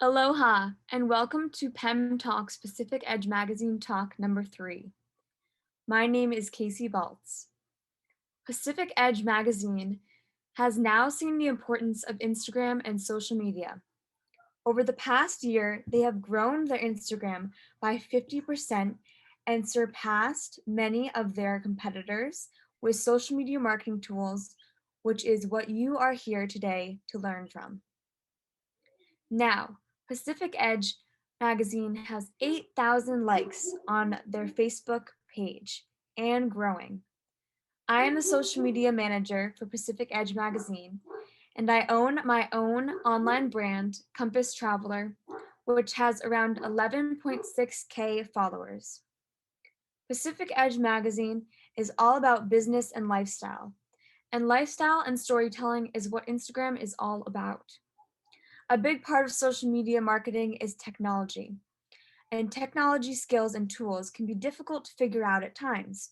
Aloha, and welcome to P.E.M Talk's Pacific Edge Magazine Talk number 3. My name is Casey Baltz. Pacific Edge Magazine has now seen the importance of Instagram and social media. Over the past year, they have grown their Instagram by 50% and surpassed many of their competitors with social media marketing tools, which is what you are here today to learn from. Now, Pacific Edge Magazine has 8,000 likes on their Facebook page and growing. I am the social media manager for Pacific Edge Magazine, and I own my own online brand, Compass Traveler, which has around 11.6K followers. Pacific Edge Magazine is all about business and lifestyle and storytelling is what Instagram is all about. A big part of social media marketing is technology, and technology skills and tools can be difficult to figure out at times.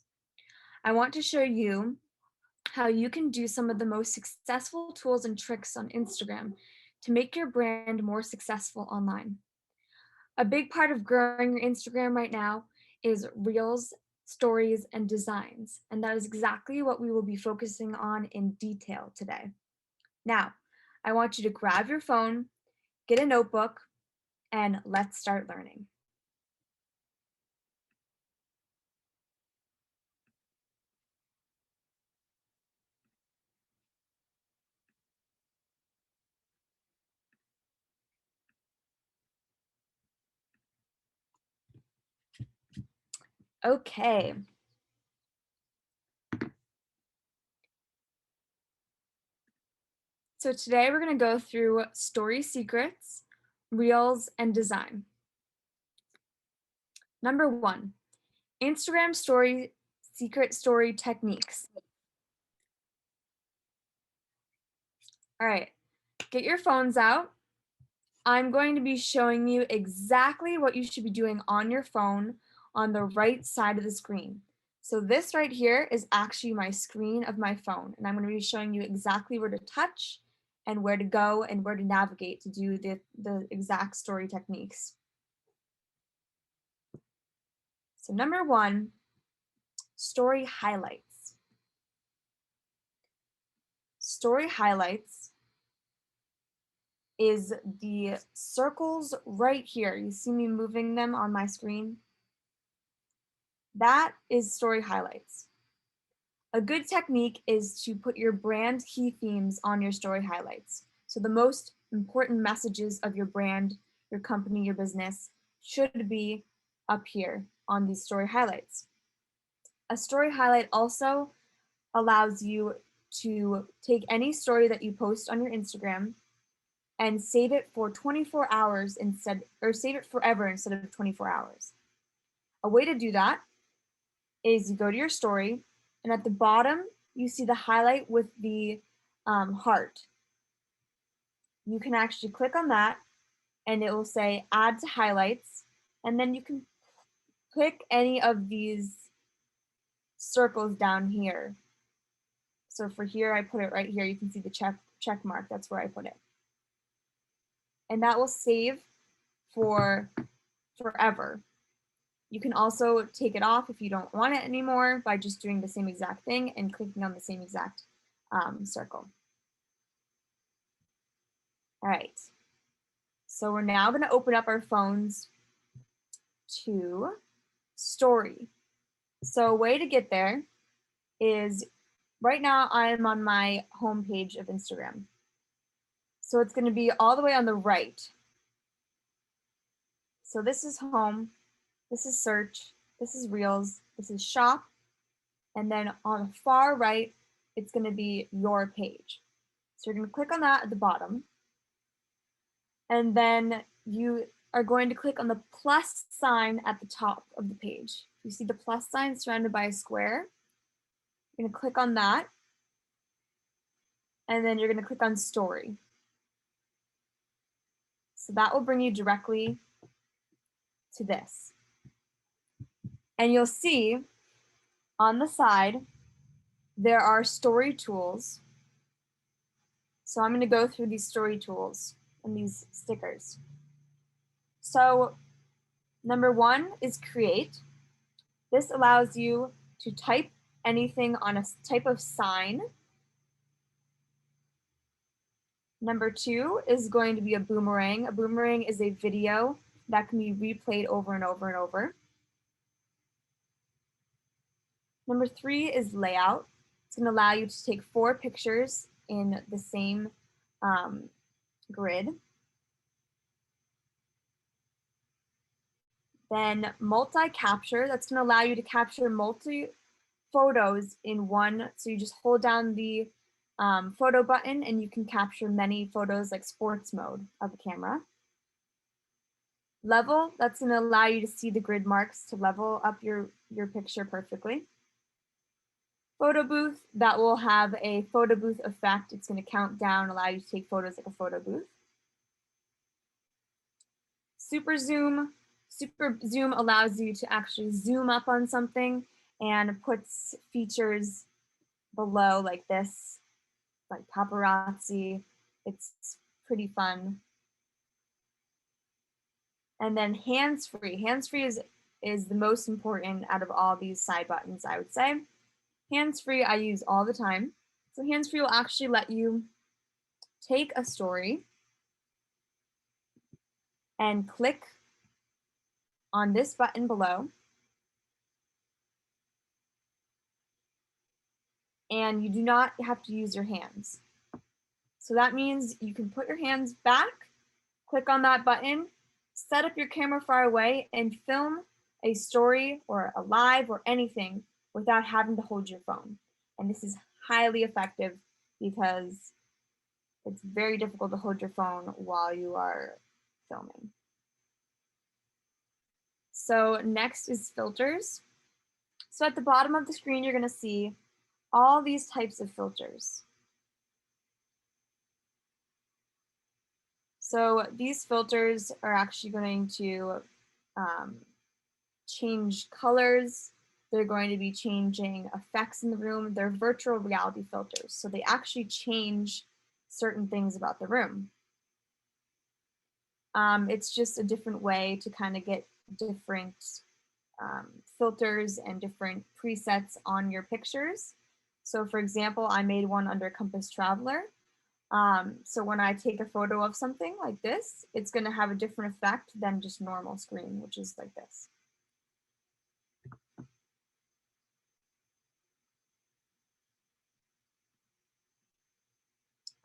I want to show you how you can do some of the most successful tools and tricks on Instagram to make your brand more successful online. A big part of growing your Instagram right now is Reels, stories, and designs, and that is exactly what we will be focusing on in detail today. Now, I want you to grab your phone, get a notebook, and let's start learning. Okay. So today we're going to go through story secrets, reels, and design. Number 1, Instagram story secret story techniques. All right, get your phones out. I'm going to be showing you exactly what you should be doing on your phone on the right side of the screen. So this right here is actually my screen of my phone, and I'm going to be showing you exactly where to touch and where to go and where to navigate to do the exact story techniques. So number 1, story highlights. Story highlights is the circles right here. You see me moving them on my screen? That is story highlights. A good technique is to put your brand key themes on your story highlights. So the most important messages of your brand, your company, your business should be up here on these story highlights. A story highlight also allows you to take any story that you post on your Instagram and save it for 24 hours instead, or save it forever instead of 24 hours. A way to do that is you go to your story, and at the bottom, you see the highlight with the heart. You can actually click on that, and it will say add to highlights, and then you can click any of these circles down here. So for here, I put it right here. You can see the check mark. That's where I put it. And that will save for forever. You can also take it off if you don't want it anymore by just doing the same exact thing and clicking on the same exact circle. All right, so we're now going to open up our phones to story. So a way to get there is right now I'm on my home page of Instagram. So it's going to be all the way on the right. So this is home, this is search, this is reels, this is shop, and then on the far right, it's going to be your page. So you're going to click on that at the bottom, and then you are going to click on the plus sign at the top of the page. You see the plus sign surrounded by a square. You're going to click on that, and then you're going to click on story. So that will bring you directly to this. And you'll see on the side, there are story tools. So I'm going to go through these story tools and these stickers. So number 1 is create. This allows you to type anything on a type of sign. Number 2 is going to be a boomerang. A boomerang is a video that can be replayed over and over and over. Number 3 is layout. It's going to allow you to take 4 pictures in the same grid. Then multi-capture, that's going to allow you to capture photos in one. So you just hold down the photo button and you can capture many photos, like sports mode of the camera. Level, that's going to allow you to see the grid marks to level up your picture perfectly. Photo booth, that will have a photo booth effect. It's going to count down, allow you to take photos like a photo booth. Super zoom allows you to actually zoom up on something and puts features below like this, like paparazzi. It's pretty fun. And then hands-free. Hands-free is the most important out of all these side buttons, I would say. Hands-free I use all the time. So hands-free will actually let you take a story and click on this button below. And you do not have to use your hands. So that means you can put your hands back, click on that button, set up your camera far away, and film a story or a live or anything without having to hold your phone. And this is highly effective because it's very difficult to hold your phone while you are filming. So next is filters. So at the bottom of the screen, you're going to see all these types of filters. So these filters are actually going to change colors. They're going to be changing effects in the room. They're virtual reality filters. So they actually change certain things about the room. It's just a different way to kind of get different filters and different presets on your pictures. So for example, I made one under Compass Traveler. So when I take a photo of something like this, it's going to have a different effect than just normal screen, which is like this.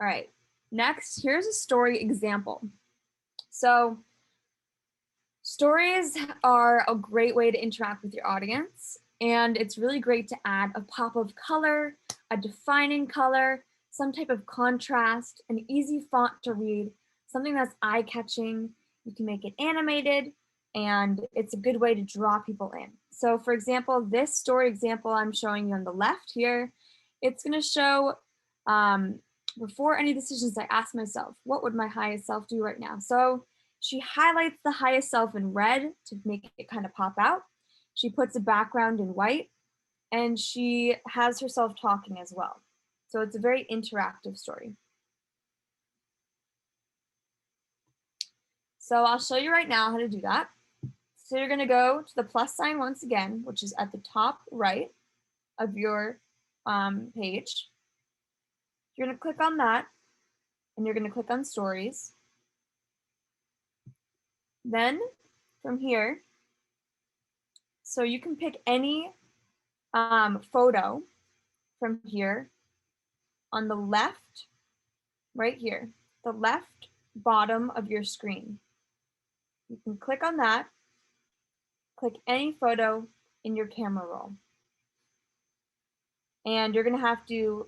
All right, next, here's a story example. So stories are a great way to interact with your audience, and it's really great to add a pop of color, a defining color, some type of contrast, an easy font to read, something that's eye-catching. You can make it animated, and it's a good way to draw people in. So for example, this story example I'm showing you on the left here, it's going to show before any decisions, I asked myself, what would my highest self do right now? So she highlights the highest self in red to make it kind of pop out. She puts a background in white, and she has herself talking as well. So it's a very interactive story. So I'll show you right now how to do that. So you're gonna go to the plus sign once again, which is at the top right of your page. You're gonna click on that, and you're gonna click on stories. Then from here, so you can pick any photo from here on the left, right here, the left bottom of your screen. You can click on that, click any photo in your camera roll. And you're gonna have to,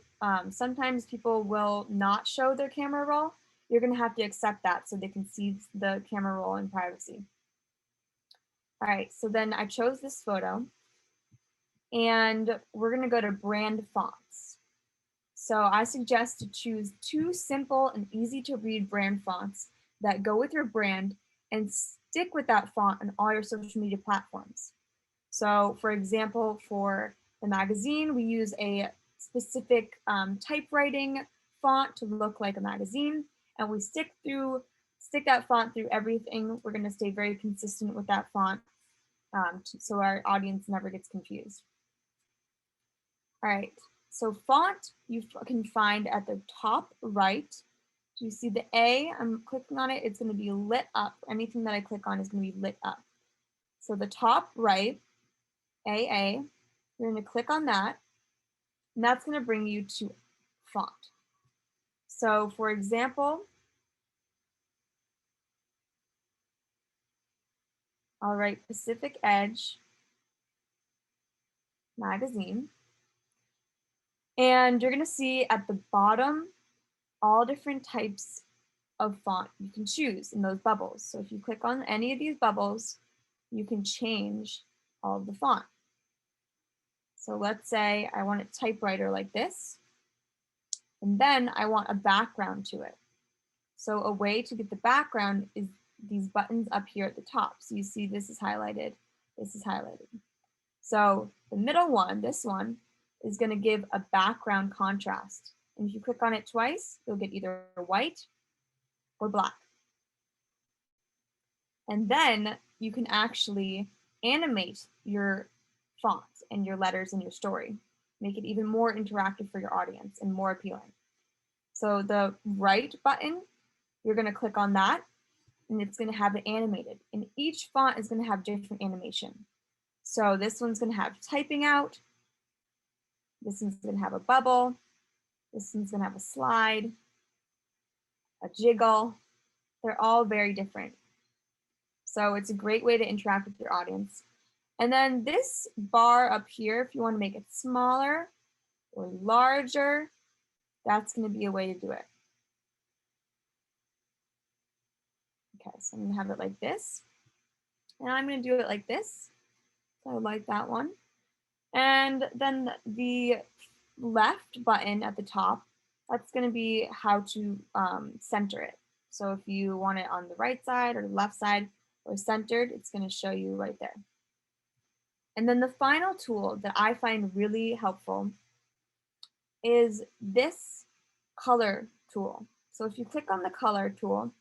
sometimes people will not show their camera roll. You're gonna have to accept that so they can see the camera roll in privacy. All right, so then I chose this photo, and we're gonna go to brand fonts. So I suggest to choose 2 simple and easy to read brand fonts that go with your brand and stick with that font on all your social media platforms. So for example, for the magazine, we use a specific typewriting font to look like a magazine, and we stick stick that font through everything. We're going to stay very consistent with that font so our audience never gets confused. All right, so font you can find at the top right. Do you see the A? I'm clicking on it. It's going to be lit up. Anything that I click on is going to be lit up. So the top right, AA, you're going to click on that, and that's going to bring you to font. So for example, I'll write Pacific Edge Magazine. And you're going to see at the bottom all different types of font you can choose in those bubbles. So if you click on any of these bubbles, you can change all of the font. So let's say I want a typewriter like this, and then I want a background to it. So a way to get the background is these buttons up here at the top. So you see this is highlighted, this is highlighted. So the middle one, this one, is going to give a background contrast. And if you click on it twice, you'll get either white or black. And then you can actually animate your fonts and your letters in your story. Make it even more interactive for your audience and more appealing. So the right button, you're going to click on that, and it's going to have it animated. And each font is going to have different animation. So this one's going to have typing out. This one's going to have a bubble. This one's going to have a slide, a jiggle. They're all very different. So it's a great way to interact with your audience. And then this bar up here, if you want to make it smaller or larger, that's going to be a way to do it. Okay, so I'm going to have it like this. And I'm going to do it like this. So I like that one. And then the left button at the top, that's going to be how to center it. So if you want it on the right side or the left side or centered, it's going to show you right there. And then the final tool that I find really helpful is this color tool. So if you click on the color tool,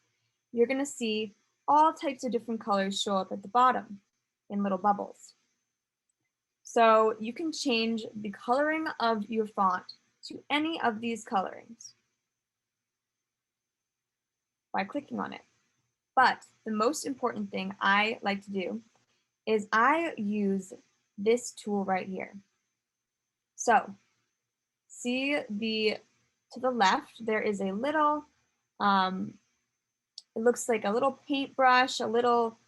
you're going to see all types of different colors show up at the bottom in little bubbles. So you can change the coloring of your font to any of these colorings by clicking on it. But the most important thing I like to do is I use this tool right here. So see to the left, there is a little, it looks like a little paintbrush, a little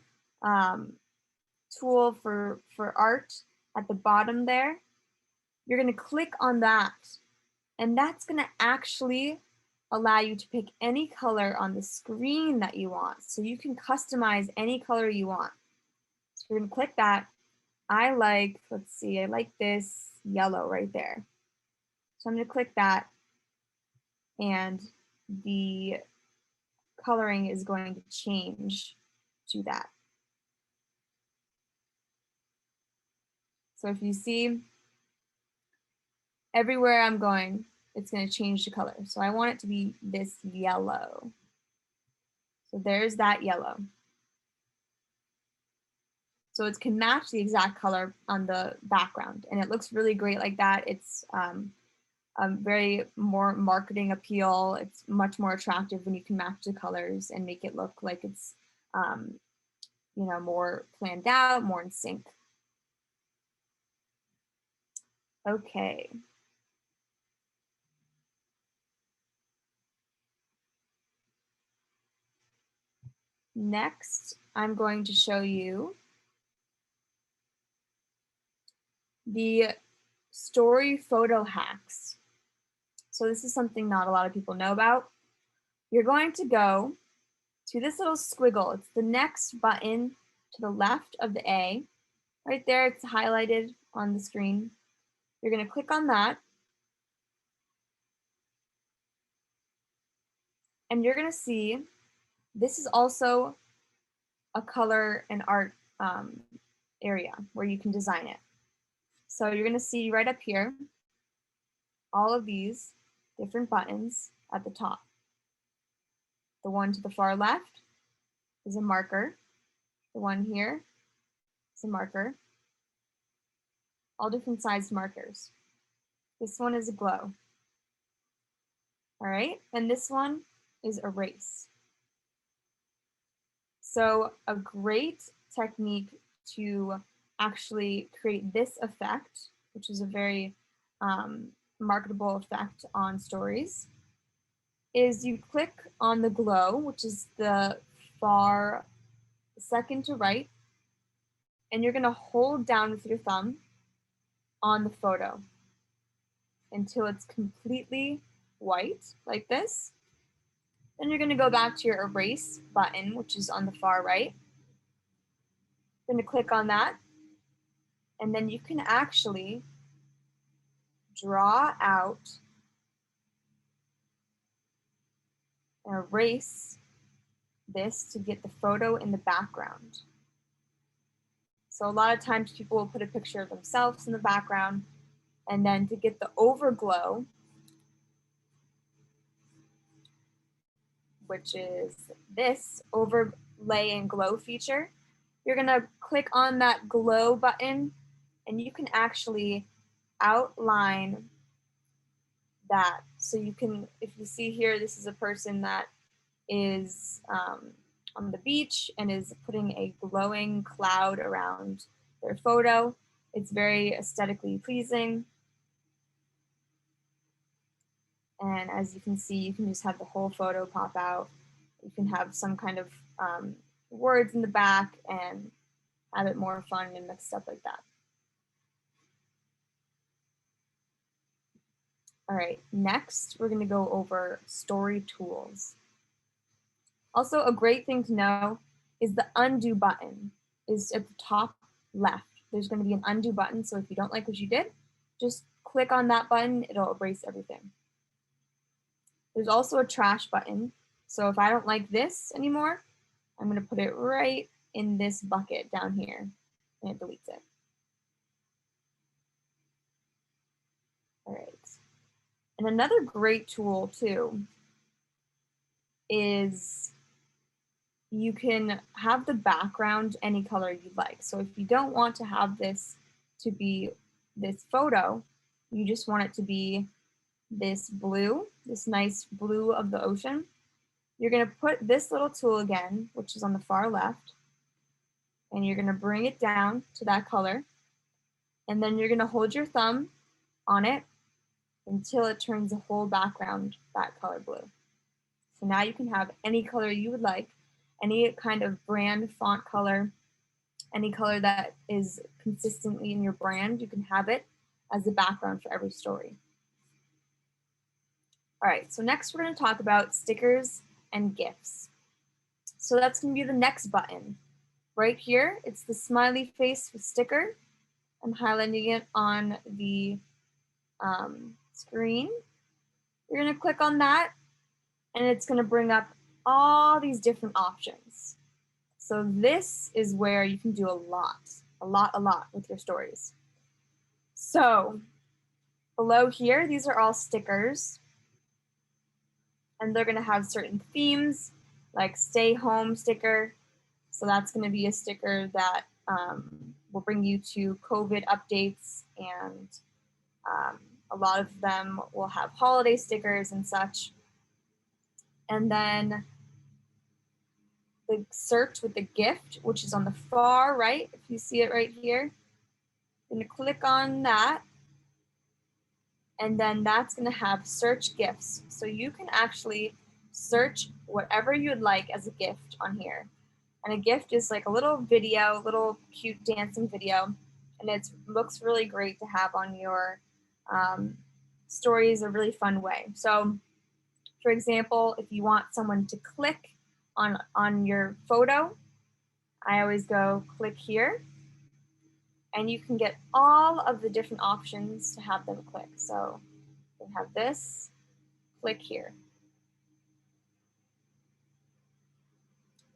tool for art at the bottom there. You're going to click on that, and that's going to actually allow you to pick any color on the screen that you want. So you can customize any color you want. So we're going to click that. I like, let's see, I like this yellow right there. So I'm going to click that, and the coloring is going to change to that. So if you see, everywhere I'm going, it's going to change the color. So I want it to be this yellow. So there's that yellow. So it can match the exact color on the background, and it looks really great like that. It's very more marketing appeal. It's much more attractive when you can match the colors and make it look like it's you know, more planned out, more in sync. Okay. Next, I'm going to show you the story photo hacks. So this is something not a lot of people know about. You're going to go to this little squiggle. It's the next button to the left of the A. Right there, it's highlighted on the screen. You're going to click on that. And you're going to see this is also a color and art area where you can design it. So you're going to see right up here all of these different buttons at the top. The one to the far left is a marker. The one here is a marker. All different sized markers. This one is a glow. All right, and this one is erase. So a great technique to actually create this effect, which is a very marketable effect on stories, is you click on the glow, which is the far second to right, and you're gonna hold down with your thumb on the photo until it's completely white, like this. Then you're gonna go back to your erase button, which is on the far right. You're gonna click on that, and then you can actually draw out and erase this to get the photo in the background. So a lot of times people will put a picture of themselves in the background, and then to get the overglow, which is this overlay and glow feature, you're gonna click on that glow button, and you can actually outline that. So you can, if you see here, this is a person that is on the beach and is putting a glowing cloud around their photo. It's very aesthetically pleasing. And as you can see, you can just have the whole photo pop out. You can have some kind of words in the back and have it more fun and mixed up like that. All right, next we're gonna go over story tools. Also, a great thing to know is the undo button is at the top left. There's gonna be an undo button, so if you don't like what you did, just click on that button, it'll erase everything. There's also a trash button, so if I don't like this anymore, I'm gonna put it right in this bucket down here, and it deletes it. All right. And another great tool too is you can have the background any color you like. So if you don't want to have this to be this photo, you just want it to be this blue, this nice blue of the ocean, you're gonna put this little tool again, which is on the far left, and you're gonna bring it down to that color, and then you're gonna hold your thumb on it until it turns the whole background that color blue. So now you can have any color you would like, any kind of brand font color, any color that is consistently in your brand, you can have it as the background for every story. All right, so next we're going to talk about stickers and GIFs. So that's going to be the next button. Right here, it's the smiley face with sticker. I'm highlighting it on the screen. You're going to click on that, and it's going to bring up all these different options. So this is where you can do a lot with your stories. So below here, these are all stickers, and they're going to have certain themes, like stay home sticker. So that's going to be a sticker that will bring you to COVID updates, and a lot of them will have holiday stickers and such. And then the search with the gift, which is on the far right, if you see it right here, you're going to click on that, and then that's going to have search gifts. So you can actually search whatever you would like as a gift on here. And a gift is like a little video, little cute dancing video, and it looks really great to have on your stories, a really fun way. So for example, if you want someone to click on your photo, I always go click here, and you can get all of the different options to have them click. So you have this, click here.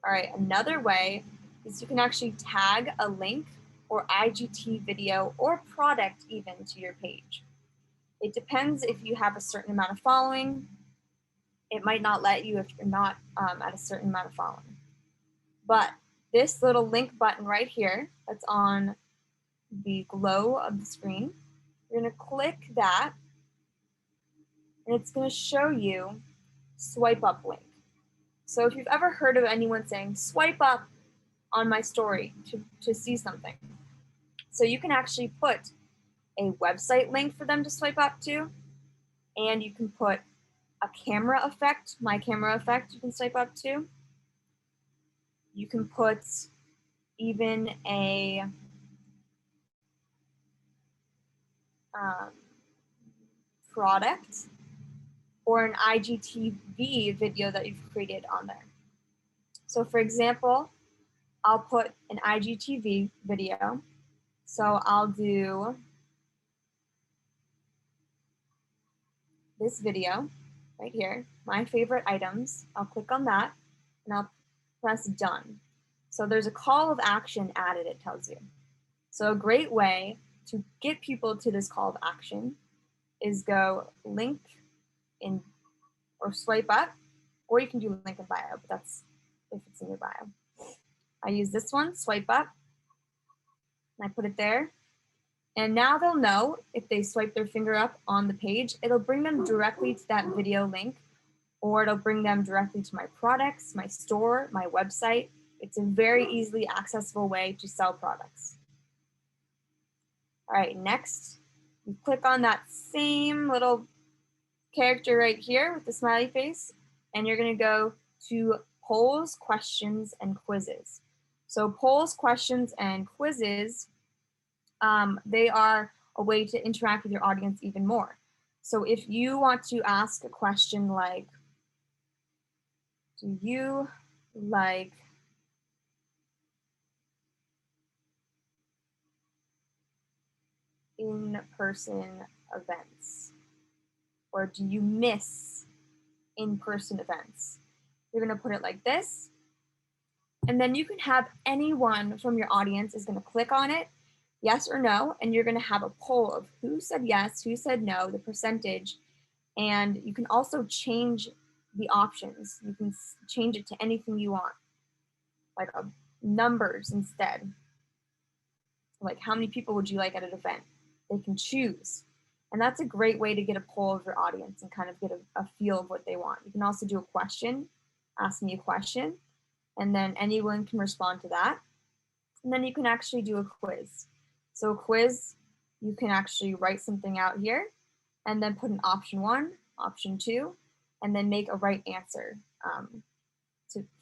All right, another way is you can actually tag a link or IGT video or product even to your page. It depends if you have a certain amount of following. It might not let you if you're not at a certain amount of following. But this little link button right here that's on the glow of the screen, you're going to click that, and it's going to show you swipe up link. So if you've ever heard of anyone saying swipe up on my story to see something, so you can actually put a website link for them to swipe up to, and you can put a camera effect, my camera effect, you can swipe up to. You can put even a product or an IGTV video that you've created on there. So for example, I'll put an IGTV video. So I'll do this video right here, my favorite items. I'll click on that and I'll press done. So there's a call of action added, it tells you. So a great way to get people to this call of action is go link in or swipe up, or you can do link in bio, but that's if it's in your bio. I use this one, swipe up, and I put it there. And now they'll know if they swipe their finger up on the page, it'll bring them directly to that video link, or it'll bring them directly to my products, my store, my website. It's a very easily accessible way to sell products. All right, next, you click on that same little character right here with the smiley face, and you're going to go to polls, questions, and quizzes. So polls, questions, and quizzes, they are a way to interact with your audience even more. So if you want to ask a question like, do you like in-person events? Or do you miss in-person events? You're going to put it like this. And then you can have anyone from your audience is going to click on it, yes or no, and you're going to have a poll of who said yes, who said no, the percentage, and you can also change the options. You can change it to anything you want, like numbers instead. Like how many people would you like at an event? They can choose. And that's a great way to get a poll of your audience and kind of get a feel of what they want. You can also do a question, ask me a question, and then anyone can respond to that. And then you can actually do a quiz. So a quiz, you can actually write something out here and then put an option 1, option 2, and then make a right answer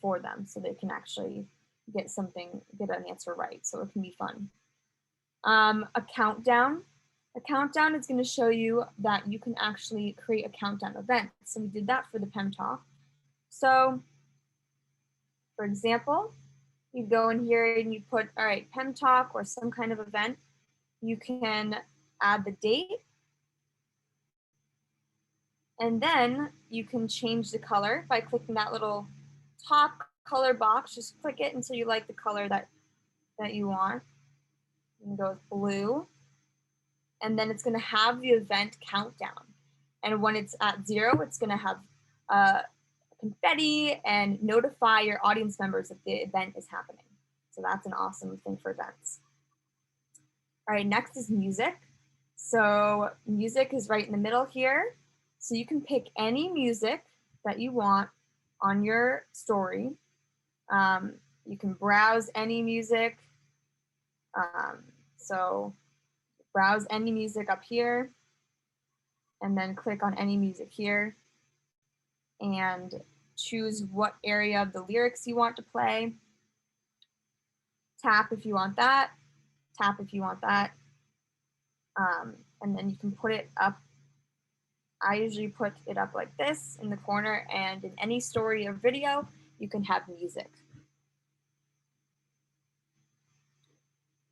for them so they can actually get an answer right. So it can be fun. A countdown. A countdown is going to show you that you can actually create a countdown event. So we did that for the P.E.M Talk. So for example, you go in here and you put, all right, P.E.M Talk or some kind of event. You can add the date. And then you can change the color by clicking that little top color box. Just click it until you like the color that you want. You can go with blue. And then it's going to have the event countdown. And when it's at 0, it's going to have confetti and notify your audience members that the event is happening. So that's an awesome thing for events. All right, next is music. So music is right in the middle here. So you can pick any music that you want on your story. You can browse any music. So browse any music up here and then click on any music here and choose what area of the lyrics you want to play. Tap if you want that, tap if you want that. And then you can put it up. I usually put it up like this in the corner, and in any story or video, you can have music.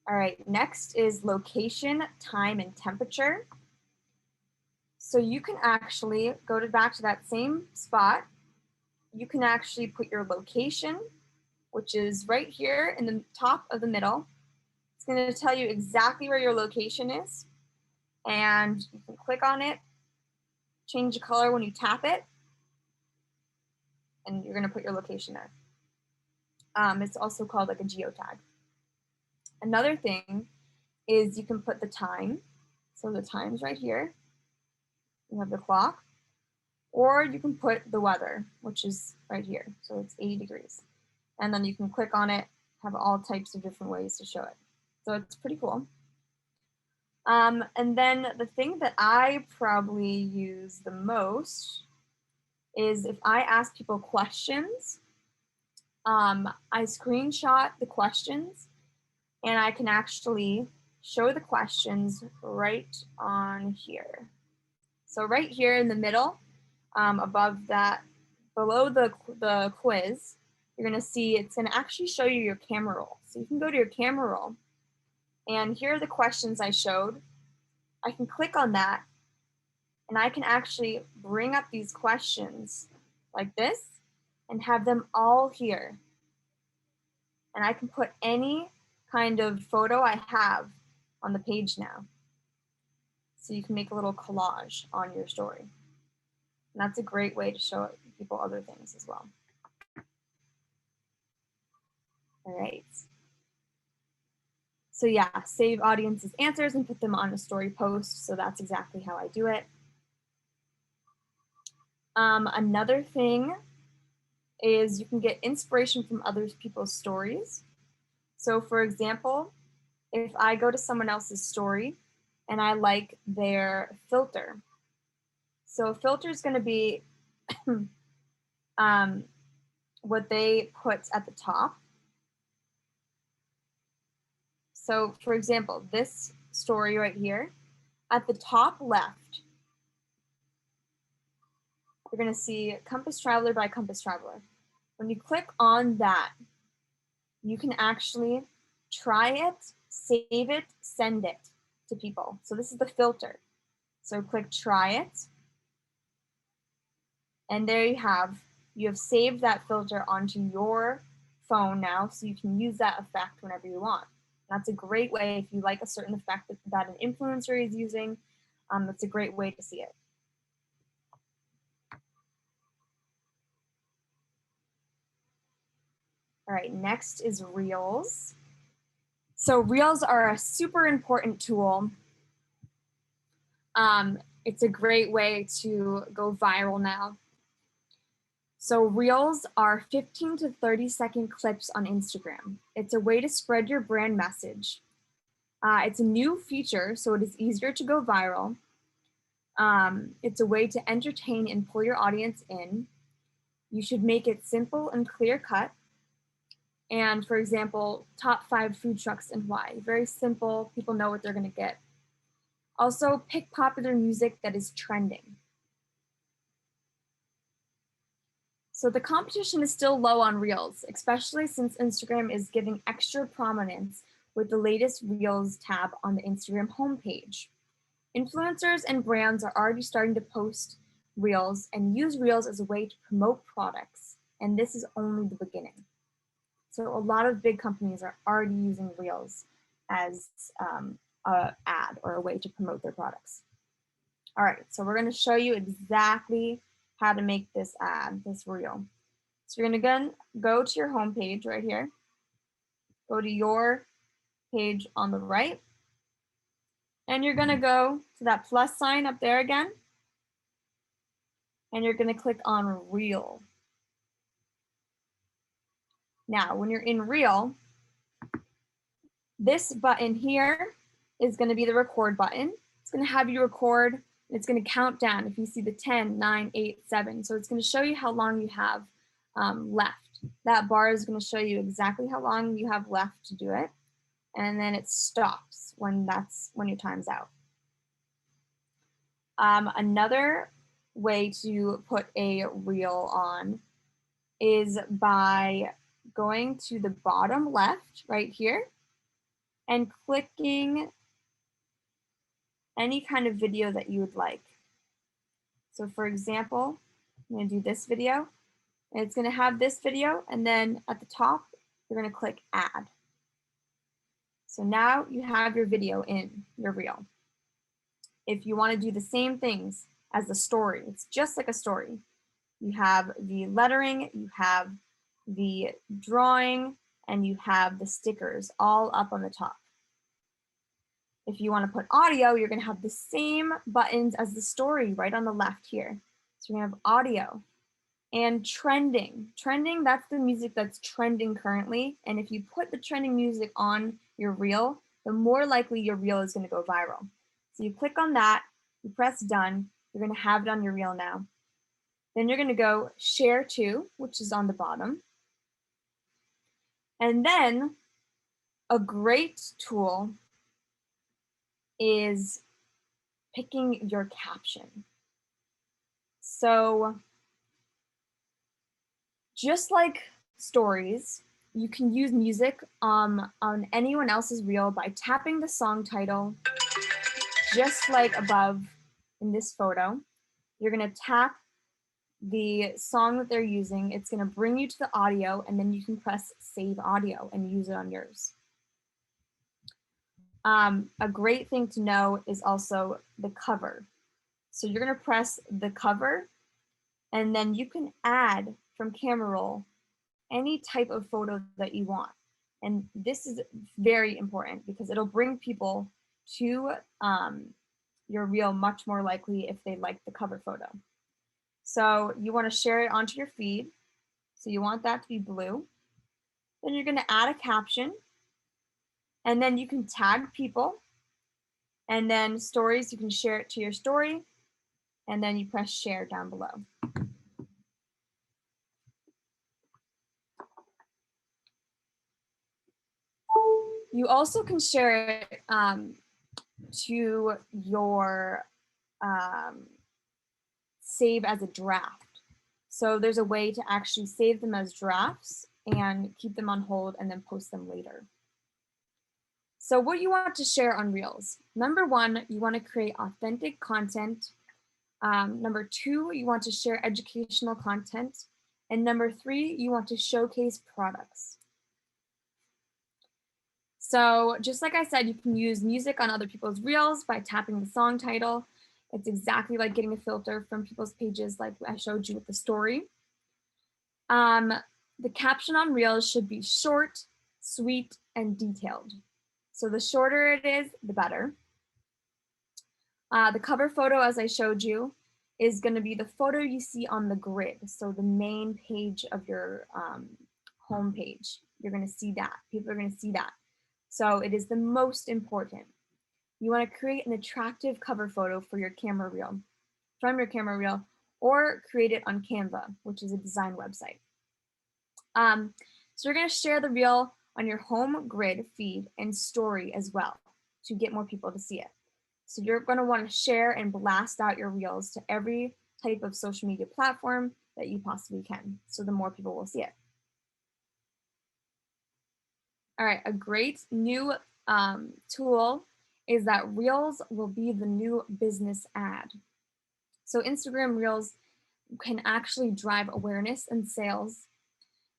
All right, next is location, time, and temperature. So you can actually go back to that same spot. You can actually put your location, which is right here in the top of the middle. It's going to tell you exactly where your location is. And you can click on it, change the color when you tap it, and you're going to put your location there. It's also called like a geotag. Another thing is you can put the time. So the time's right here. You have the clock. Or you can put the weather, which is right here. So it's 80 degrees. And then you can click on it, have all types of different ways to show it. So it's pretty cool. And then the thing that I probably use the most is if I ask people questions, I screenshot the questions and I can actually show the questions right on here. So right here in the middle, above that, below the quiz, you're gonna see it's gonna actually show you your camera roll. So you can go to your camera roll and here are the questions I showed. I can click on that and I can actually bring up these questions like this and have them all here. And I can put any kind of photo I have on the page now. So you can make a little collage on your story. And that's a great way to show people other things as well. All right. So yeah, save audience's answers and put them on a story post. So that's exactly how I do it. Another thing is you can get inspiration from other people's stories. So for example, if I go to someone else's story and I like their filter. So a filter is going to be what they put at the top. So for example, this story right here, at the top left, you're going to see Compass Traveler by Compass Traveler. When you click on that, you can actually try it, save it, send it to people. So this is the filter. So click try it. And there you have saved that filter onto your phone now, so you can use that effect whenever you want. That's a great way if you like a certain effect that an influencer is using. That's a great way to see it. All right, next is Reels. So Reels are a super important tool. It's a great way to go viral now. So Reels are 15 to 30-second clips on Instagram. It's a way to spread your brand message. It's a new feature, so it is easier to go viral. It's a way to entertain and pull your audience in. You should make it simple and clear cut. And for example, top 5 food trucks and why. Very simple, people know what they're gonna get. Also, pick popular music that is trending. So the competition is still low on Reels, especially since Instagram is giving extra prominence with the latest Reels tab on the Instagram homepage. Influencers and brands are already starting to post Reels and use Reels as a way to promote products, and this is only the beginning. So a lot of big companies are already using Reels as an ad or a way to promote their products. All right, so we're going to show you exactly how to make this ad, this reel. So you're going to again go to your home page right here. Go to your page on the right. And you're going to go to that plus sign up there again. And you're going to click on Reel. Now, when you're in Reel, this button here is going to be the record button. It's going to have you record, and it's going to count down if you see the 10, 9, 8, 7. So it's going to show you how long you have left. That bar is going to show you exactly how long you have left to do it. And then it stops when your time's out. Another way to put a reel on is by going to the bottom left right here and clicking any kind of video that you would like. So for example, I'm going to do this video, and it's going to have this video, and then at the top, you're going to click add. So now you have your video in your reel. If you want to do the same things as the story, it's just like a story. You have the lettering, you have the drawing, and you have the stickers all up on the top. If you want to put audio, you're going to have the same buttons as the story right on the left here. So you're going to have audio and trending. Trending, that's the music that's trending currently. And if you put the trending music on your reel, the more likely your reel is going to go viral. So you click on that, you press done, you're going to have it on your reel now. Then you're going to go share to, which is on the bottom. And then a great tool is picking your caption. So just like stories, you can use music on anyone else's reel by tapping the song title, just like above in this photo. You're going to tap the song that they're using. It's going to bring you to the audio, and then you can press save audio and use it on yours. A great thing to know is also the cover. So you're going to press the cover, and then you can add from camera roll any type of photo that you want. And this is very important because it'll bring people to your reel much more likely if they like the cover photo. So you want to share it onto your feed. So you want that to be blue. Then you're going to add a caption, and then you can tag people. And then stories, you can share it to your story, and then you press share down below. You also can share it to your save as a draft. So there's a way to actually save them as drafts and keep them on hold and then post them later. So what you want to share on Reels. Number one, you want to create authentic content. Number two, you want to share educational content. And number three, you want to showcase products. So just like I said, you can use music on other people's reels by tapping the song title. It's exactly like getting a filter from people's pages like I showed you with the story. The caption on reels should be short, sweet, and detailed. So the shorter it is, the better. The cover photo, as I showed you, is going to be the photo you see on the grid. So the main page of your home page, you're going to see that. People are going to see that. So it is the most important. You want to create an attractive cover photo for your camera reel, from your camera reel, or create it on Canva, which is a design website. So you're going to share the reel on your home grid feed and story as well to get more people to see it. So you're going to want to share and blast out your reels to every type of social media platform that you possibly can. So the more people will see it. All right, a great new tool is that Reels will be the new business ad. So Instagram Reels can actually drive awareness and sales.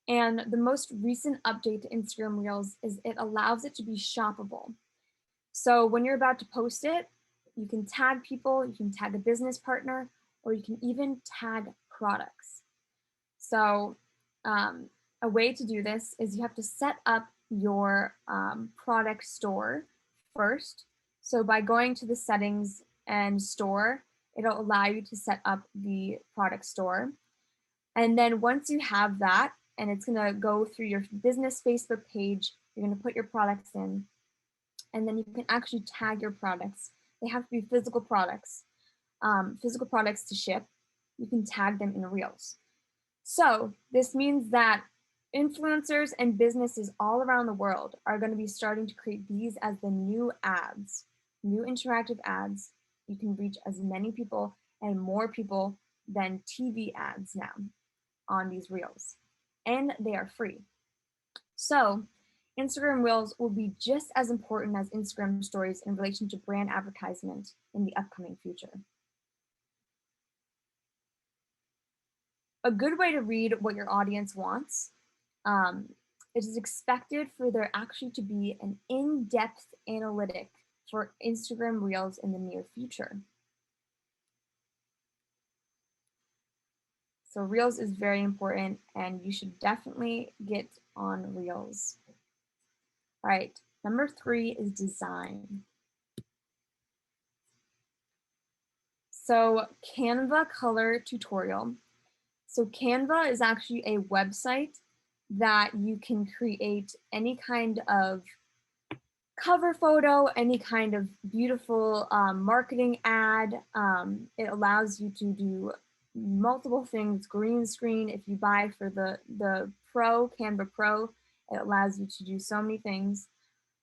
And the most recent update to Instagram Reels is it allows it to be shoppable. So when you're about to post it, you can tag people, you can tag a business partner, or you can even tag products. So a way to do this is you have to set up your product store first. So by going to the settings and store, it'll allow you to set up the product store. And then once you have that, and it's gonna go through your business Facebook page, you're gonna put your products in, and then you can actually tag your products. They have to be physical products to ship. You can tag them in Reels. So this means that influencers and businesses all around the world are going to be starting to create these as the new ads, new interactive ads. You can reach as many people and more people than TV ads now on these Reels, and they are free. So Instagram Reels will be just as important as Instagram stories in relation to brand advertisement in the upcoming future. A good way to read what your audience wants, it is expected for there actually to be an in-depth analytic for Instagram Reels in the near future. So Reels is very important and you should definitely get on Reels. All right, number 3 is design. So Canva color tutorial. So Canva is actually a website that you can create any kind of cover photo, any kind of beautiful marketing ad. It allows you to do multiple things, green screen. If you buy for the Pro, Canva Pro, it allows you to do so many things.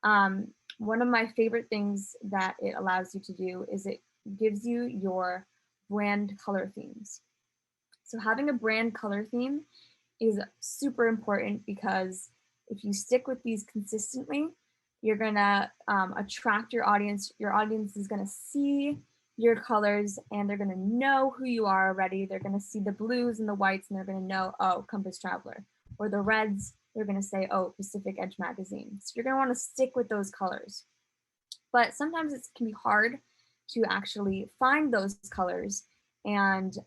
One of my favorite things that it allows you to do is it gives you your brand color themes. So having a brand color theme is super important because if you stick with these consistently, you're gonna attract your audience. Your audience is gonna see your colors and they're gonna know who you are already. They're gonna see the blues and the whites and they're gonna know, oh, Compass Traveler. Or the reds, they're gonna say, oh, Pacific Edge Magazine. So you're gonna wanna stick with those colors. But sometimes it can be hard to actually find those colors and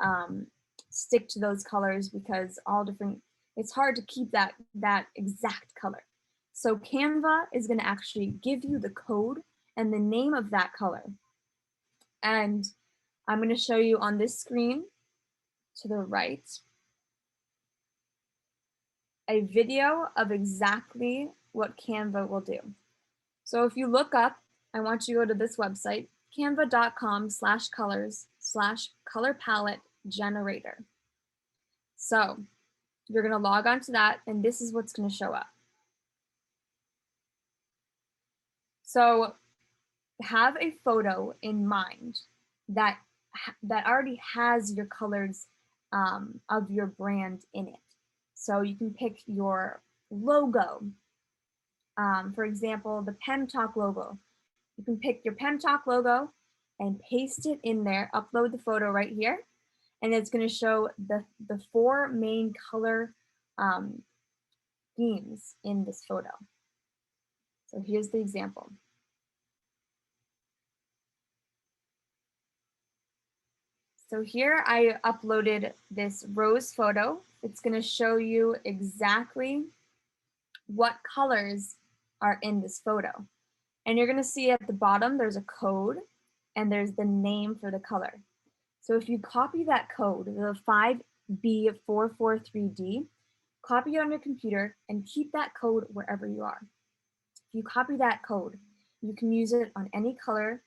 stick to those colors because it's hard to keep that exact color. So Canva is going to actually give you the code and the name of that color. And I'm going to show you on this screen to the right a video of exactly what Canva will do. So if you look up, I want you to go to this website, canva.com/colors/color palette generator. So you're going to log on to that and this is what's going to show up. So have a photo in mind that already has your colors of your brand in it. So you can pick your logo. For example, the P.E.M Talk logo. You can pick your P.E.M Talk logo and paste it in there, upload the photo right here, and it's going to show the 4 main color themes in this photo. So here's the example. So here I uploaded this rose photo. It's going to show you exactly what colors are in this photo. And you're going to see at the bottom there's a code and there's the name for the color. So if you copy that code, the 5B443D, copy it on your computer and keep that code wherever you are. If you copy that code, you can use it on any color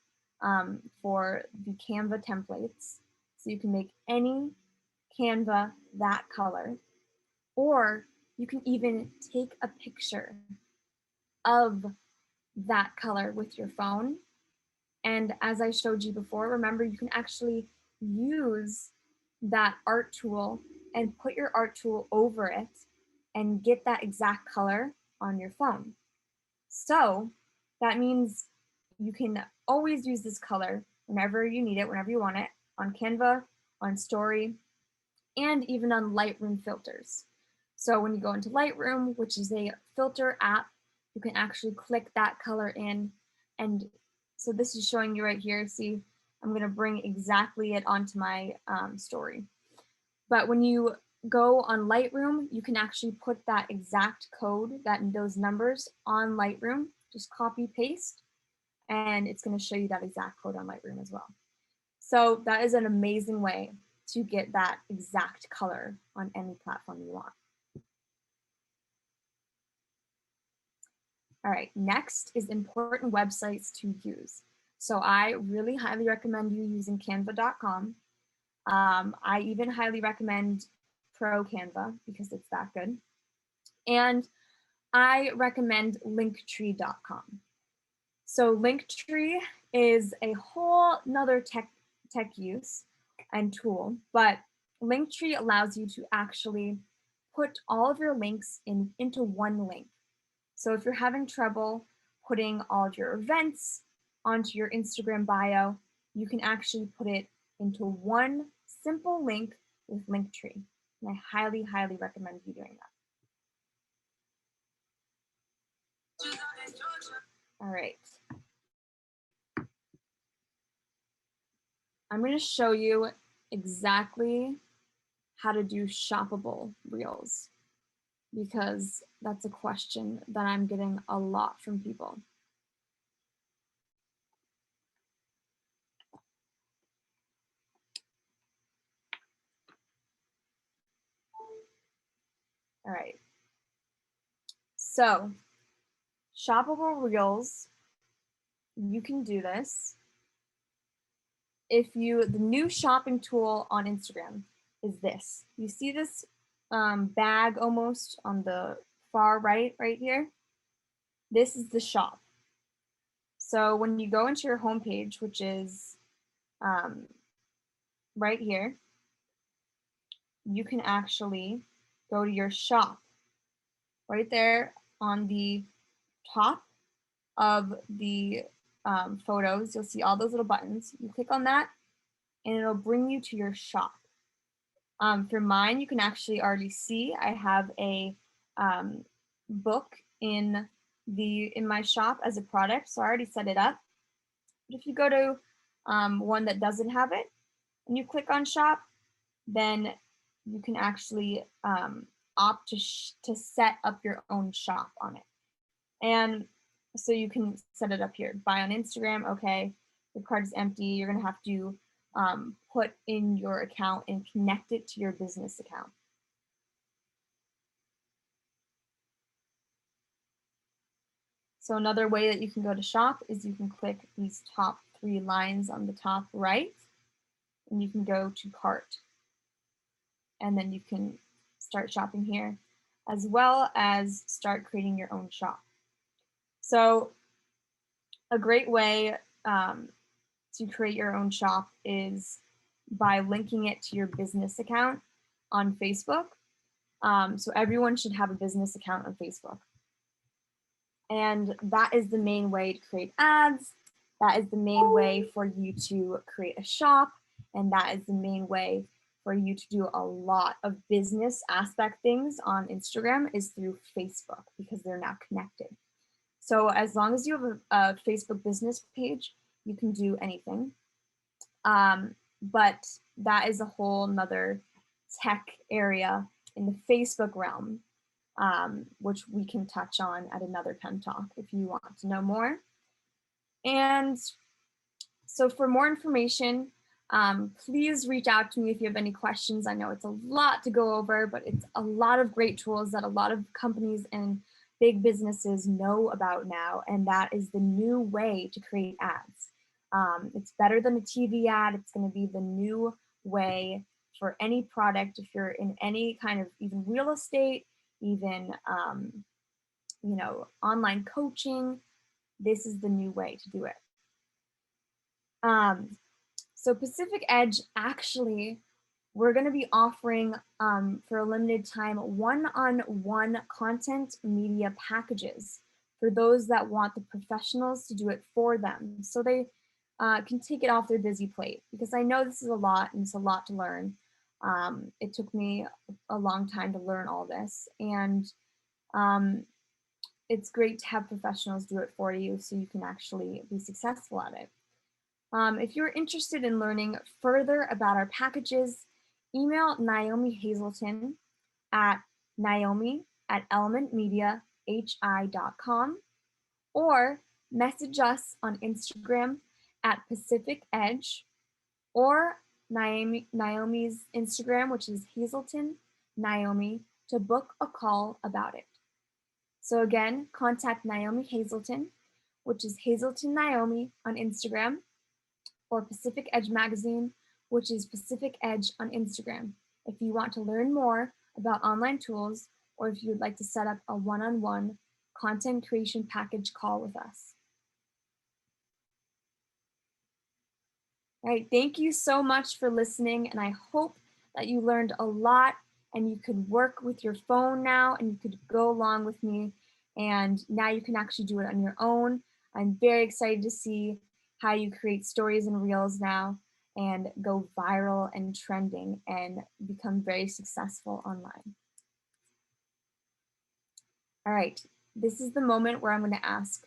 for the Canva templates. So you can make any Canva that color, or you can even take a picture of that color with your phone. And as I showed you before, remember you can actually use that art tool and put your art tool over it and get that exact color on your phone. So that means you can always use this color whenever you need it, whenever you want it, on Canva, on Story, and even on Lightroom filters. So when you go into Lightroom, which is a filter app, you can actually click that color in. And so this is showing you right here. See, I'm going to bring exactly it onto my story. But when you go on Lightroom, you can actually put that exact code, those numbers on Lightroom, just copy paste, and it's going to show you that exact code on Lightroom as well. So that is an amazing way to get that exact color on any platform you want. All right, next is important websites to use. So I really highly recommend you using canva.com. I even highly recommend Pro Canva because it's that good. And I recommend linktree.com. So Linktree is a whole nother tech use and tool, but Linktree allows you to actually put all of your links into one link. So if you're having trouble putting all of your events onto your Instagram bio, you can actually put it into one simple link with Linktree. And I highly, highly recommend you doing that. All right. I'm going to show you exactly how to do shoppable reels, because that's a question that I'm getting a lot from people. All right. So, shoppable reels, you can do this. The new shopping tool on Instagram is this. You see this bag almost on the far right here? This is the shop. So when you go into your homepage, which is right here, you can actually go to your shop. Right there on the top of the photos, you'll see all those little buttons. You click on that and it'll bring you to your shop. For mine, you can actually already see I have a book in my shop as a product, so I already set it up. But if you go to one that doesn't have it and you click on shop, then you can actually opt to set up your own shop on it. And so you can set it up here. Buy on Instagram, okay. Your card is empty. You're gonna have to put in your account and connect it to your business account. So another way that you can go to shop is you can click these top 3 lines on the top right, and you can go to cart. And then you can start shopping here, as well as start creating your own shop. So a great way to create your own shop is by linking it to your business account on Facebook. So everyone should have a business account on Facebook. And that is the main way to create ads. That is the main way for you to create a shop. And that is the main way for you to do a lot of business aspect things on Instagram is through Facebook, because they're now connected. So as long as you have a Facebook business page, you can do anything. But that is a whole nother tech area in the Facebook realm, which we can touch on at another P.E.M Talk if you want to know more. And so for more information, please reach out to me if you have any questions. I know it's a lot to go over, but it's a lot of great tools that a lot of companies and big businesses know about now, and that is the new way to create ads. It's better than a TV ad. It's going to be the new way for any product. If you're in any kind of even real estate, even online coaching, this is the new way to do it. So Pacific Edge, actually, we're going to be offering for a limited time one-on-one content media packages for those that want the professionals to do it for them, so they can take it off their busy plate, because I know this is a lot and it's a lot to learn. It took me a long time to learn all this, and it's great to have professionals do it for you so you can actually be successful at it. If you're interested in learning further about our packages, email Naomi Hazelton at naomi@elementmediahi.com, or message us on Instagram at Pacific Edge, or Naomi's Instagram, which is Hazelton Naomi, to book a call about it. So again, contact Naomi Hazelton, which is Hazelton Naomi on Instagram, or Pacific Edge Magazine, which is Pacific Edge on Instagram, if you want to learn more about online tools, or if you would like to set up a one-on-one content creation package call with us. All right, thank you so much for listening, and I hope that you learned a lot and you could work with your phone now, and you could go along with me, and now you can actually do it on your own. I'm very excited to see how you create stories and reels now and go viral and trending and become very successful online. All right, this is the moment where I'm going to ask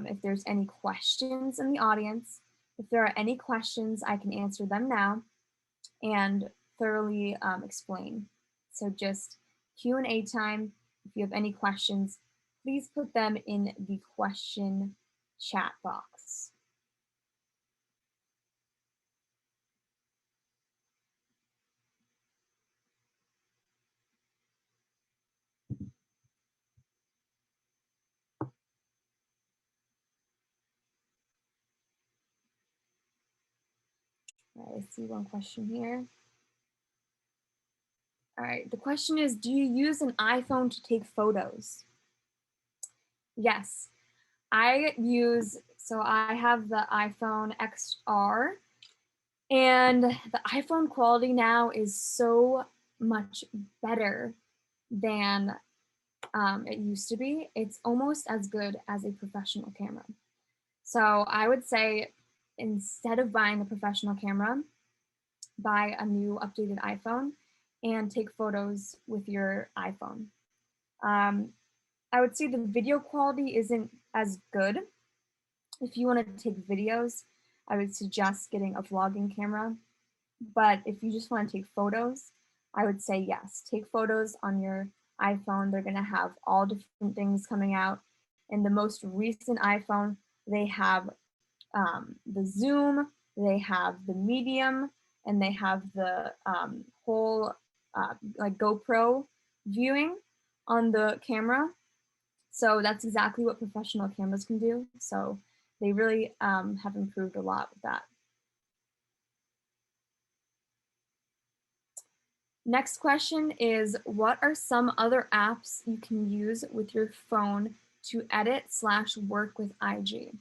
if there's any questions in the audience. If there are any questions, I can answer them now. And thoroughly explain. So just Q&A time. If you have any questions, please put them in the question chat box. I see one question here. All right, the question is, do you use an iPhone to take photos? Yes, so I have the iPhone XR, and the iPhone quality now is so much better than it used to be. It's almost as good as a professional camera. So I would say instead of buying a professional camera, buy a new updated iPhone and take photos with your iPhone. I would say the video quality isn't as good. If you want to take videos, I would suggest getting a vlogging camera. But if you just want to take photos, I would say yes, take photos on your iPhone. They're going to have all different things coming out. In the most recent iPhone, they have the zoom, they have the medium, and they have the whole like GoPro viewing on the camera. So that's exactly what professional cameras can do. So they really have improved a lot with that. Next question is, what are some other apps you can use with your phone to edit/work with IG?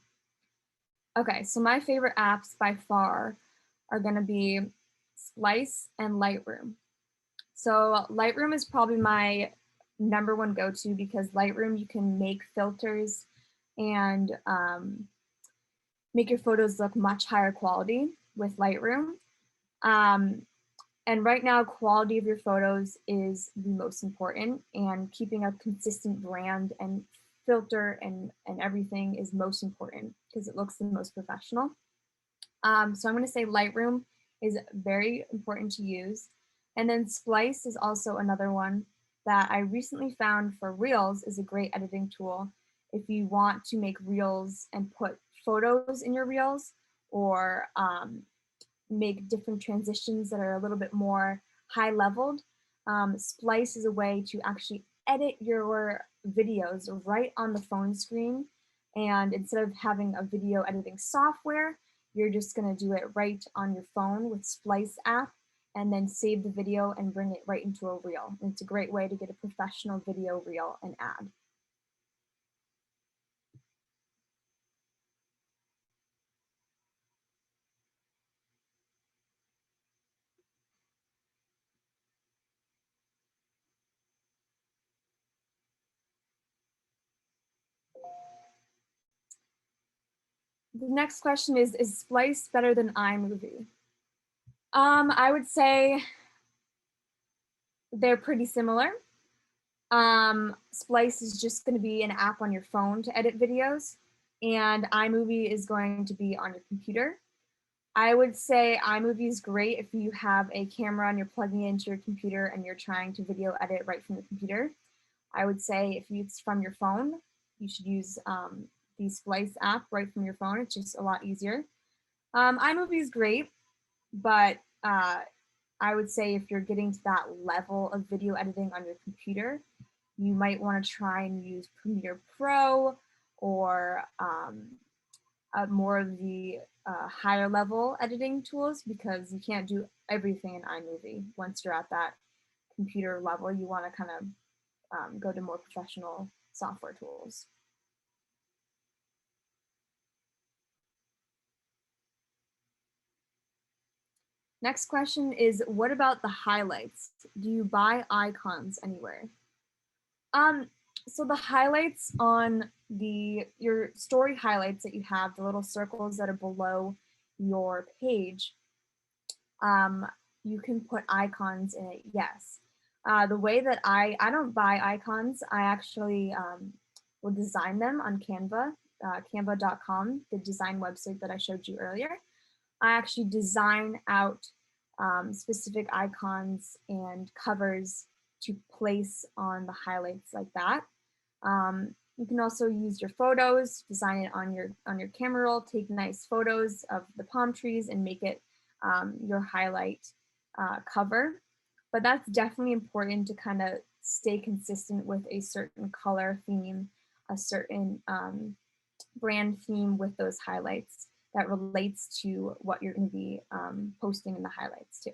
Okay, so my favorite apps by far are gonna be Splice and Lightroom. So Lightroom is probably my number one go-to because Lightroom, you can make filters and make your photos look much higher quality with Lightroom. And right now, quality of your photos is the most important, and keeping a consistent brand and filter and everything is most important because it looks the most professional. So I'm going to say Lightroom is very important to use. And then Splice is also another one that I recently found for Reels is a great editing tool. If you want to make Reels and put photos in your Reels, or make different transitions that are a little bit more high leveled, Splice is a way to actually edit your videos right on the phone screen. And instead of having a video editing software, you're just going to do it right on your phone with Splice app, and then save the video and bring it right into a reel. And it's a great way to get a professional video reel and ad. The next question is Splice better than iMovie? I would say they're pretty similar. Splice is just going to be an app on your phone to edit videos, and iMovie is going to be on your computer. I would say iMovie is great if you have a camera and you're plugging it into your computer and you're trying to video edit right from the computer. I would say if it's from your phone, you should use the Splice app right from your phone. It's just a lot easier. iMovie is great, but I would say if you're getting to that level of video editing on your computer, you might want to try and use Premiere Pro or more of the higher level editing tools, because you can't do everything in iMovie. Once you're at that computer level, you want to kind of go to more professional software tools. Next question is, what about the highlights? Do you buy icons anywhere? So the highlights on your story highlights that you have, the little circles that are below your page, you can put icons in it, yes. The way that I don't buy icons, I actually will design them on Canva, canva.com, the design website that I showed you earlier. I actually design out specific icons and covers to place on the highlights like that. You can also use your photos, design it on your camera roll, take nice photos of the palm trees and make it your highlight cover. But that's definitely important to kind of stay consistent with a certain color theme, a certain brand theme with those highlights that relates to what you're going to be posting in the highlights too.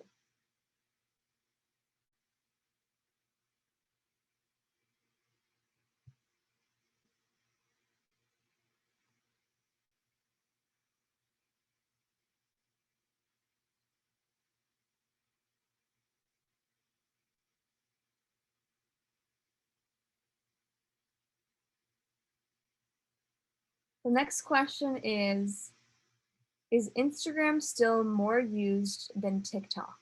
The next question is Instagram still more used than TikTok?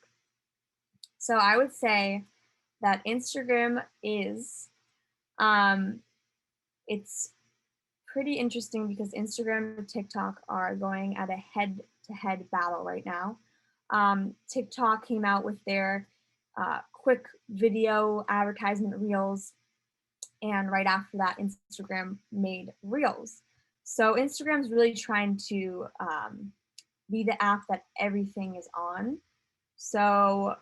So I would say that Instagram is, it's pretty interesting because Instagram and TikTok are going at a head-to-head battle right now. TikTok came out with their quick video advertisement reels, and right after that, Instagram made reels. So Instagram's really trying to be the app that everything is on. So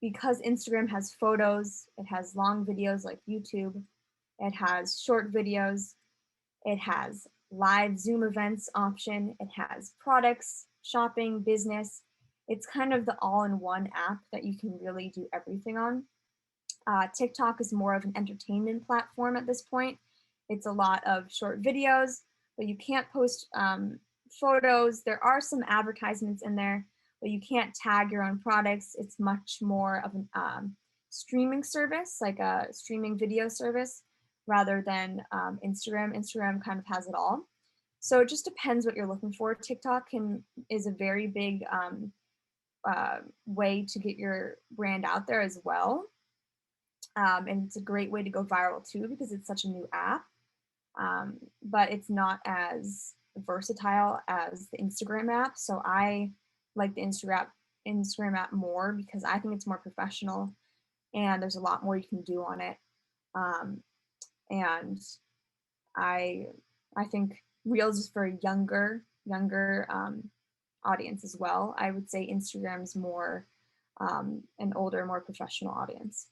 because Instagram has photos, it has long videos like YouTube, it has short videos, it has live Zoom events option, it has products, shopping, business. It's kind of the all-in-one app that you can really do everything on. TikTok is more of an entertainment platform at this point. It's a lot of short videos, but you can't post photos. There are some advertisements in there, but you can't tag your own products. It's much more of a streaming service, like a streaming video service, rather than Instagram. Instagram kind of has it all. So it just depends what you're looking for. TikTok is a very big way to get your brand out there as well. And it's a great way to go viral too because it's such a new app. But it's not as versatile as the Instagram app. So I like the Instagram app more because I think it's more professional and there's a lot more you can do on it. And I think Reels is for a younger audience as well. I would say Instagram's more an older, more professional audience.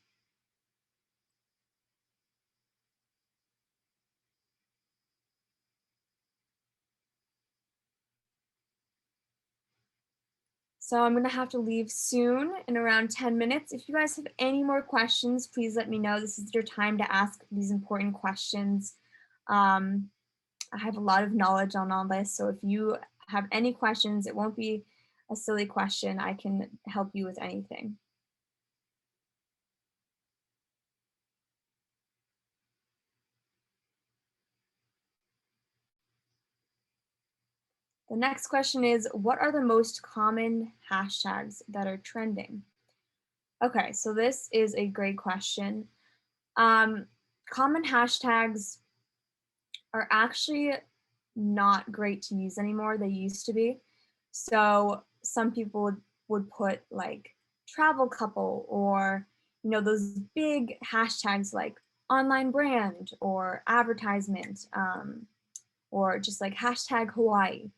So I'm gonna have to leave soon in around 10 minutes. If you guys have any more questions, please let me know. This is your time to ask these important questions. I have a lot of knowledge on all this, so if you have any questions, it won't be a silly question. I can help you with anything. The next question is, what are the most common hashtags that are trending? Okay, so this is a great question. Common hashtags are actually not great to use anymore. They used to be. So some people would put like travel couple or, those big hashtags like online brand or advertisement or just like hashtag Hawaii.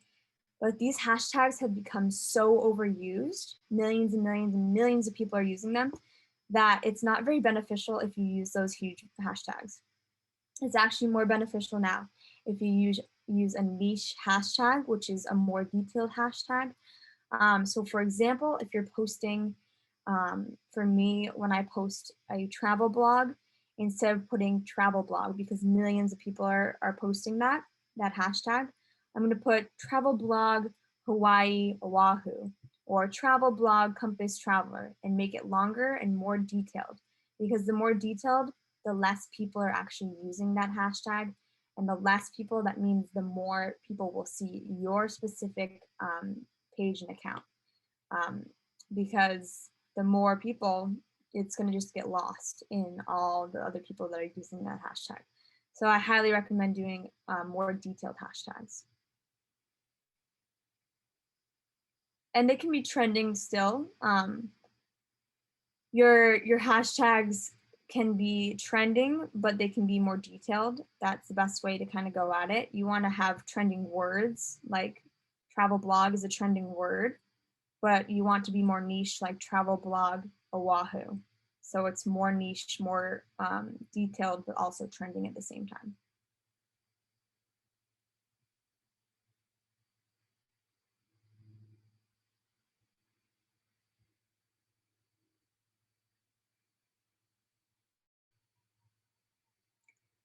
But these hashtags have become so overused, millions and millions and millions of people are using them, that it's not very beneficial if you use those huge hashtags. It's actually more beneficial now if you use a niche hashtag, which is a more detailed hashtag. So for example, if you're posting, for me, when I post a travel blog, instead of putting travel blog, because millions of people are posting that hashtag, I'm gonna put travel blog Hawaii, Oahu, or travel blog Compass Traveler and make it longer and more detailed. Because the more detailed, the less people are actually using that hashtag. And the less people, that means the more people will see your specific page and account. Because the more people, it's going to just get lost in all the other people that are using that hashtag. So I highly recommend doing more detailed hashtags. and they can be trending still. Your hashtags can be trending, but they can be more detailed. That's the best way to kind of go at it. You want to have trending words, like travel blog is a trending word, but you want to be more niche, like travel blog Oahu. So it's more niche, more detailed, but also trending at the same time.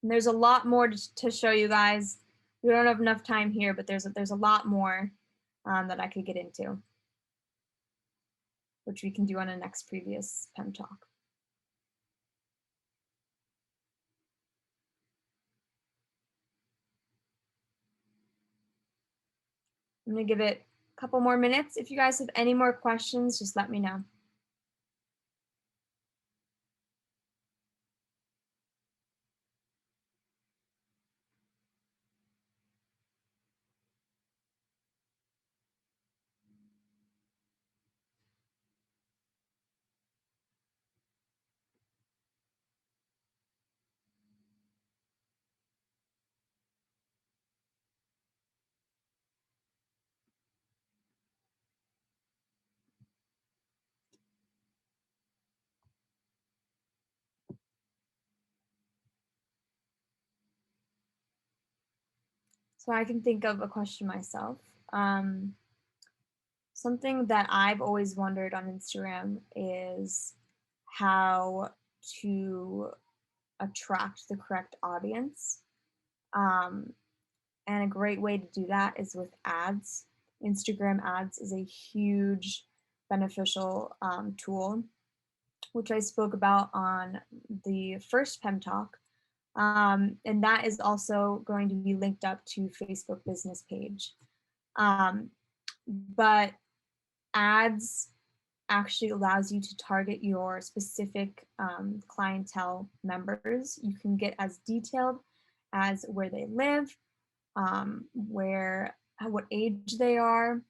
And there's a lot more to show you guys. We don't have enough time here, but there's a lot more that I could get into, which we can do on a next previous P.E.M Talk. I'm gonna give it a couple more minutes. If you guys have any more questions, just let me know. So I can think of a question myself. Something that I've always wondered on Instagram is how to attract the correct audience. And a great way to do that is with ads. Instagram ads is a huge beneficial tool, which I spoke about on the first P.E.M Talk. And that is also going to be linked up to Facebook business page. But ads actually allows you to target your specific clientele members. You can get as detailed as where they live, what age they are,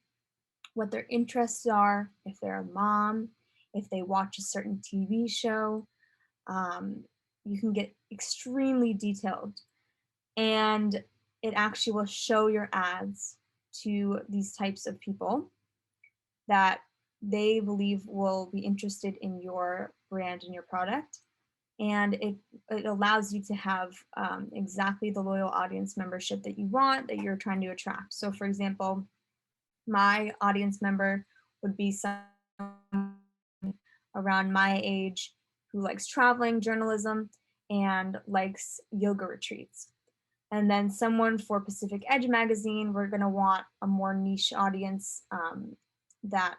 what their interests are, if they're a mom, if they watch a certain TV show. You can get extremely detailed, and it actually will show your ads to these types of people that they believe will be interested in your brand and your product. And it allows you to have exactly the loyal audience membership that you want, that you're trying to attract. So for example, my audience member would be someone around my age who likes traveling, journalism, and likes yoga retreats. And then someone for Pacific Edge Magazine, we're going to want a more niche audience that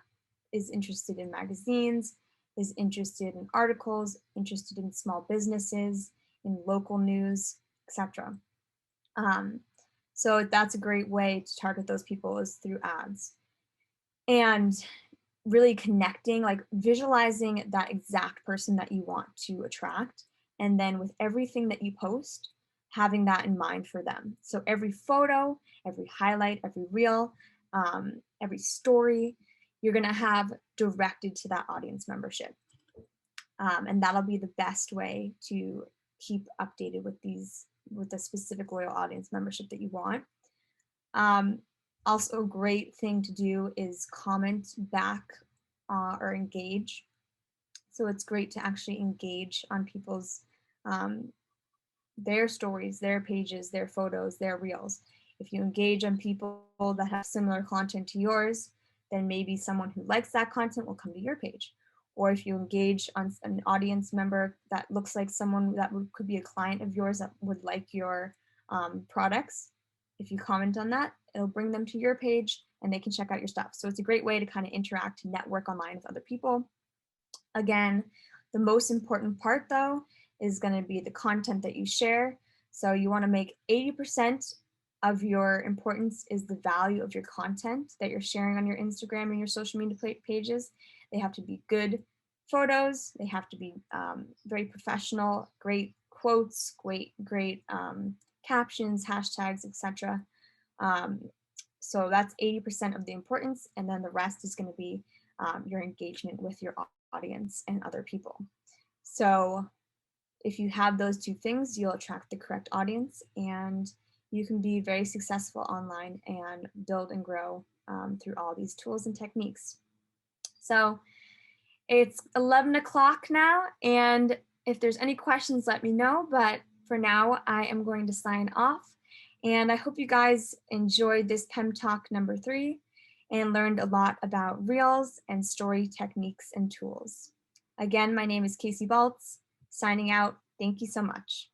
is interested in magazines, is interested in articles, interested in small businesses, in local news, etc. So that's a great way to target those people is through ads. And really connecting, like visualizing that exact person that you want to attract. And then with everything that you post, having that in mind for them. So every photo, every highlight, every reel, every story, you're gonna have directed to that audience membership. And that'll be the best way to keep updated with the specific loyal audience membership that you want. Also a great thing to do is comment back or engage. So it's great to actually engage on people's their stories, their pages, their photos, their reels. If you engage on people that have similar content to yours, then maybe someone who likes that content will come to your page. Or if you engage on an audience member that looks like someone that could be a client of yours that would like your products, if you comment on that, it'll bring them to your page and they can check out your stuff. So it's a great way to kind of interact, network online with other people. Again, the most important part though is going to be the content that you share. So you want to make 80% of your importance is the value of your content that you're sharing on your Instagram and your social media pages. They have to be good photos. They have to be very professional, great quotes, great captions, hashtags, etc. So that's 80% of the importance, and then the rest is going to be your engagement with your audience and other people. So if you have those two things, you'll attract the correct audience, and you can be very successful online and build and grow through all these tools and techniques. So it's 11 o'clock now, and if there's any questions, let me know. But for now, I am going to sign off. And I hope you guys enjoyed this P.E.M Talk number 3 and learned a lot about reels and story techniques and tools. Again, my name is Casey Baltz, signing out. Thank you so much.